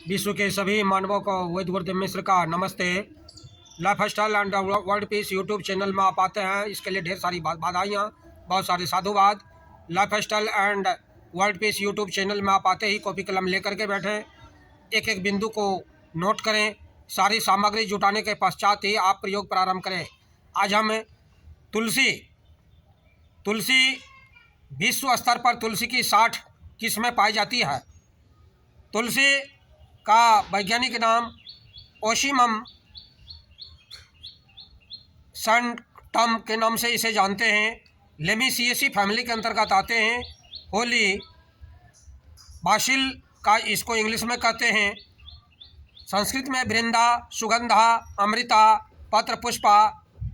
विश्व के सभी मानवों को वैद्य गुरुदेव मिश्र का नमस्ते। Life style and world peace YouTube channel में आप आते हैं, इसके लिए ढेर सारी बधाइयाँ, बहुत सारे साधुवाद। Life style and world peace YouTube channel में आप आते ही कॉपी कलम लेकर के बैठें, एक एक बिंदु को नोट करें, सारी सामग्री जुटाने के पश्चात ही आप प्रयोग प्रारंभ करें। आज हम तुलसी विश्व स्तर पर तुलसी की 60 किस्में पाई जाती है। तुलसी का वैज्ञानिक नाम ओशिमम सैंक्टम के नाम से इसे जानते हैं। लेमिसिएसी फैमिली के अंतर्गत आते हैं। होली बासिल का इसको इंग्लिश में कहते हैं। संस्कृत में वृंदा, सुगंधा, अमृता, पत्र पुष्पा,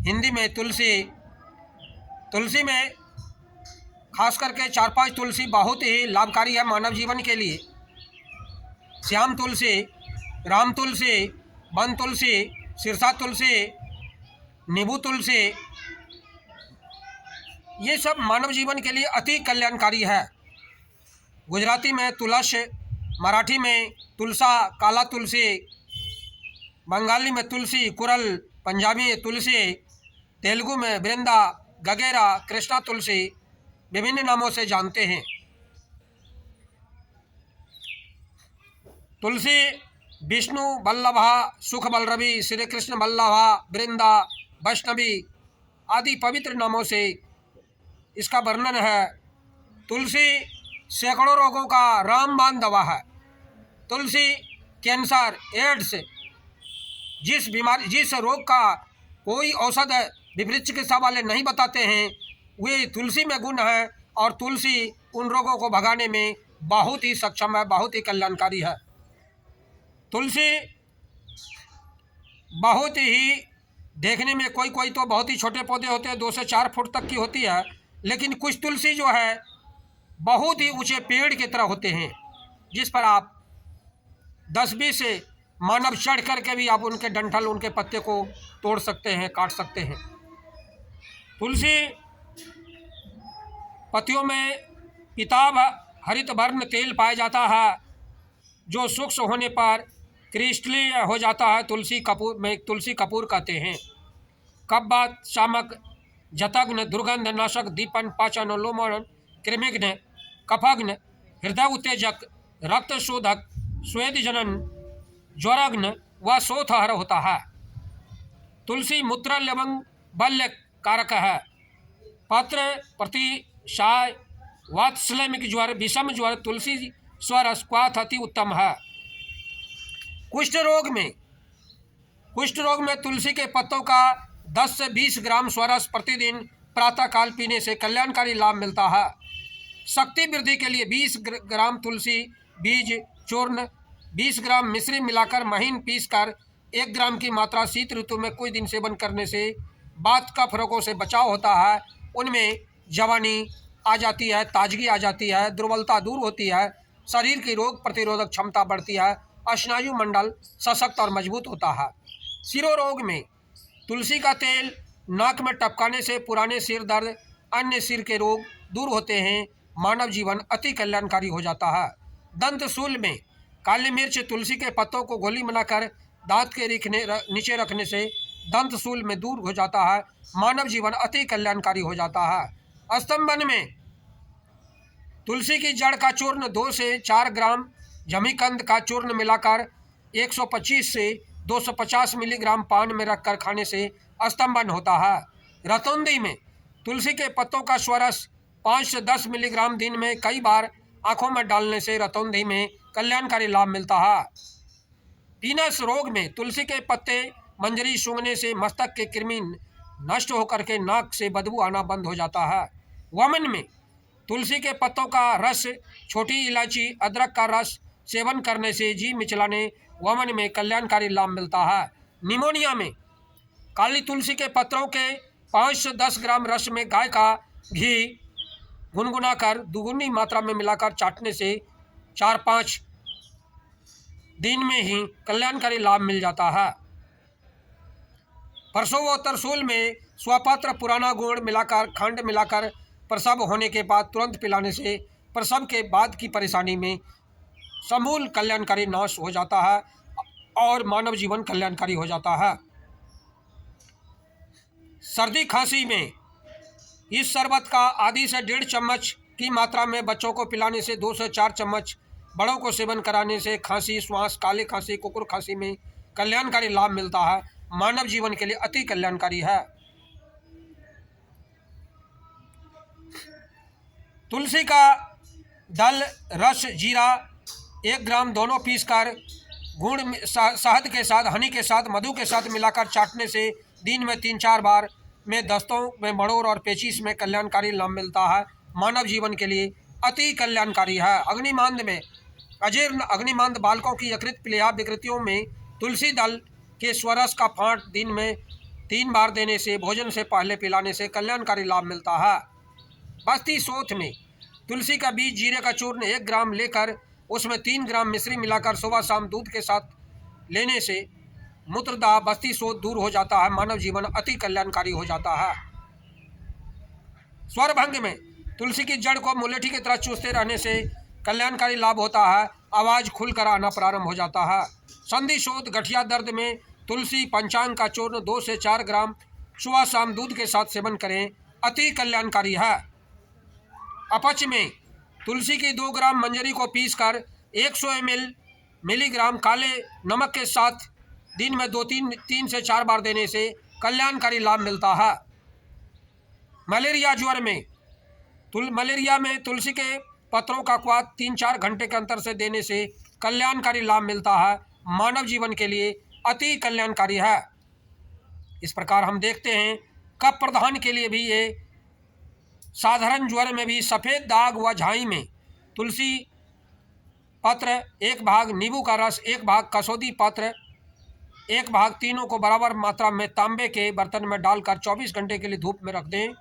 हिंदी में तुलसी। तुलसी में खास करके 4-5 तुलसी बहुत ही लाभकारी है मानव जीवन के लिए। श्याम तुलसी, राम तुलसी, वन तुलसी, सिरसा तुलसी, नींबू तुलसी, ये सब मानव जीवन के लिए अति कल्याणकारी है। गुजराती में तुलस, मराठी में तुलसा, काला तुलसी, बंगाली में तुलसी कुरल, पंजाबी में तुलसी, तेलुगु में वृंदा, गगेरा, कृष्णा तुलसी, विभिन्न नामों से जानते हैं। तुलसी विष्णु वल्लभा, सुख बलरवि, श्री कृष्ण वल्लभा, वृंदा, वैष्णवी आदि पवित्र नामों से इसका वर्णन है। तुलसी सैकड़ों रोगों का रामबाण दवा है। तुलसी कैंसर, एड्स, जिस रोग का कोई औषध विपरीत चिकित्सा वाले नहीं बताते हैं, वे तुलसी में गुण है और तुलसी उन रोगों को भगाने में बहुत ही सक्षम है, बहुत ही कल्याणकारी है। तुलसी बहुत ही देखने में कोई तो बहुत ही छोटे पौधे होते हैं, 2 से 4 फुट तक की होती है, लेकिन कुछ तुलसी जो है बहुत ही ऊंचे पेड़ की तरह होते हैं, जिस पर आप 10-20 मानव चढ़ करके भी आप उनके डंठल, उनके पत्ते को तोड़ सकते हैं, काट सकते हैं। तुलसी पत्तियों में पीताभ हरित वर्ण तेल पाया जाता है, जो सूक्ष्म होने पर क्रिस्टलीय हो जाता है। तुलसी कपूर कहते हैं। कब्बात, शामक, जतग्न, दुर्गंध नाशक, दीपन, पाचन, लोमन, कृमिघ्न, कफघ्न, हृदय उत्तेजक, रक्त शोधक, स्वेद जनन, ज्वरघ्न व शोथहर होता है। तुलसी मूत्र लवंग बल्य कारक है। पत्र प्रतिशाय, वात्सल्यमिक ज्वर, विषम ज्वर, तुलसी स्वरस क्वाथ अति उत्तम है। कुष्ठ रोग में तुलसी के पत्तों का 10 से 20 ग्राम स्वरस प्रतिदिन प्रातःकाल पीने से कल्याणकारी लाभ मिलता है। शक्ति वृद्धि के लिए 20 ग्राम तुलसी बीज चूर्ण 20 ग्राम मिश्री मिलाकर महीन पीसकर 1 ग्राम की मात्रा शीत ऋतु में कुछ दिन सेवन करने से वात कफ रोगों से बचाव होता है। उनमें जवानी आ जाती है, ताजगी आ जाती है, दुर्बलता दूर होती है, शरीर की रोग प्रतिरोधक क्षमता बढ़ती है, स्नायु मंडल सशक्त और मजबूत होता है। सिरोरोग में तुलसी का तेल नाक में टपकाने से पुराने सिर दर्द, अन्य सिर के रोग दूर होते हैं। मानव जीवन अति कल्याणकारी हो जाता है। दंतशूल में काली मिर्च, तुलसी के पत्तों को गोली बनाकर दांत के नीचे रखने से दंतशूल में दूर हो जाता है। मानव जीवन अति कल्याणकारी हो जाता है। स्तंभन में तुलसी की जड़ का चूर्ण 2 से 4 ग्राम जमीकंद का चूर्ण मिलाकर 125 से 250 मिलीग्राम पान में रखकर खाने से स्तंभन होता है। रतौंधी में तुलसी के पत्तों का स्वरस 5 से 10 मिलीग्राम दिन में कई बार आंखों में डालने से रतौंधी में कल्याणकारी लाभ मिलता है। पीनस रोग में तुलसी के पत्ते मंजरी सूंघने से मस्तक के कृमि नष्ट होकर के नाक से बदबू आना बंद हो जाता है। वमन में तुलसी के पत्तों का रस, छोटी इलायची, अदरक का रस सेवन करने से जी मिचलाने वमन में कल्याणकारी लाभ मिलता है। निमोनिया में काली तुलसी के पत्रों के 5 से 10 ग्राम रस में गाय का घी गुनगुनाकर दुगुनी मात्रा में मिलाकर चाटने से 4-5 दिन में ही कल्याणकारी लाभ मिल जाता है। प्रसव व तरसूल में स्वपत्र पुराना गुड़ मिलाकर, खंड मिलाकर प्रसव होने के बाद तुरंत पिलाने से प्रसव के बाद की परेशानी में समूल कल्याणकारी नाश हो जाता है और मानव जीवन कल्याणकारी हो जाता है। सर्दी खांसी में इस शरबत का आधी से 1.5 चम्मच की मात्रा में बच्चों को पिलाने से 2 से 4 चम्मच बड़ों को सेवन कराने से खांसी, श्वास, काले खांसी, कुकुर खांसी में कल्याणकारी लाभ मिलता है। मानव जीवन के लिए अति कल्याणकारी है। तुलसी का दल, रस, जीरा 1 ग्राम दोनों पीसकर गुड़ शहद के साथ, हनी के साथ, मधु के साथ मिलाकर चाटने से दिन में 3-4 बार में दस्तों में, मड़ोर और पेचिश में कल्याणकारी लाभ मिलता है। मानव जीवन के लिए अति कल्याणकारी है। अग्निमांद में अजीर्ण, अग्निमांद बालकों की यकृत प्लीहा विकृतियों में तुलसी दल के स्वरस का फांट दिन में 3 बार देने से, भोजन से पहले पिलाने से कल्याणकारी लाभ मिलता है। बस्ती शोथ में तुलसी का बीज, जीरे का चूर्ण 1 ग्राम लेकर उसमें 3 ग्राम मिश्री मिलाकर सुबह शाम दूध के साथ लेने से मूत्रदाह, बस्ती शोथ दूर हो जाता है। मानव जीवन अति कल्याणकारी हो जाता है। स्वरभंग में तुलसी की जड़ को मुलेठी की तरह चूसते रहने से कल्याणकारी लाभ होता है। आवाज़ खुलकर आना प्रारंभ हो जाता है। संधि शोथ, गठिया दर्द में तुलसी पंचांग का चूर्ण 2 से 4 ग्राम सुबह शाम दूध के साथ सेवन करें, अति कल्याणकारी है। अपच में तुलसी की 2 ग्राम मंजरी को पीसकर 100 मिलीग्राम काले नमक के साथ दिन में 3 से 4 बार देने से कल्याणकारी लाभ मिलता है। मलेरिया ज्वर में मलेरिया में तुलसी के पत्रों का क्वाथ 3-4 घंटे के अंतर से देने से कल्याणकारी लाभ मिलता है। मानव जीवन के लिए अति कल्याणकारी है। इस प्रकार हम देखते हैं कफ प्रदान के लिए भी ये साधारण ज्वर में भी सफ़ेद दाग व झाई में तुलसी पत्र 1 भाग, नींबू का रस 1 भाग, कसौदी पत्र 1 भाग, तीनों को बराबर मात्रा में तांबे के बर्तन में डालकर 24 घंटे के लिए धूप में रख दें।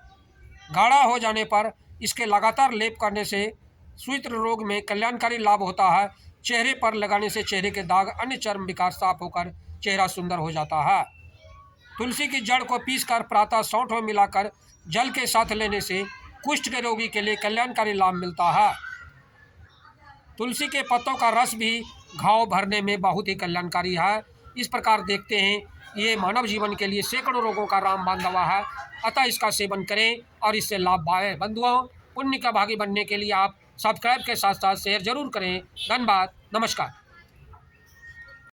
गाढ़ा हो जाने पर इसके लगातार लेप करने से सूत्र रोग में कल्याणकारी लाभ होता है। चेहरे पर लगाने से चेहरे के दाग, अन्य चर्म विकार साफ होकर चेहरा सुंदर हो जाता है। तुलसी की जड़ को पीसकर प्रातः सौंठ में मिलाकर जल के साथ लेने से कुष्ठ के रोगी के लिए कल्याणकारी लाभ मिलता है। तुलसी के पत्तों का रस भी घाव भरने में बहुत ही कल्याणकारी है। इस प्रकार देखते हैं ये मानव जीवन के लिए सैकड़ों रोगों का रामबाण दवा है। अतः इसका सेवन करें और इससे लाभ पाएं। बंधुओं, पुण्य का भागी बनने के लिए आप सब्सक्राइब के साथ साथ शेयर जरूर करें। धन्यवाद। नमस्कार।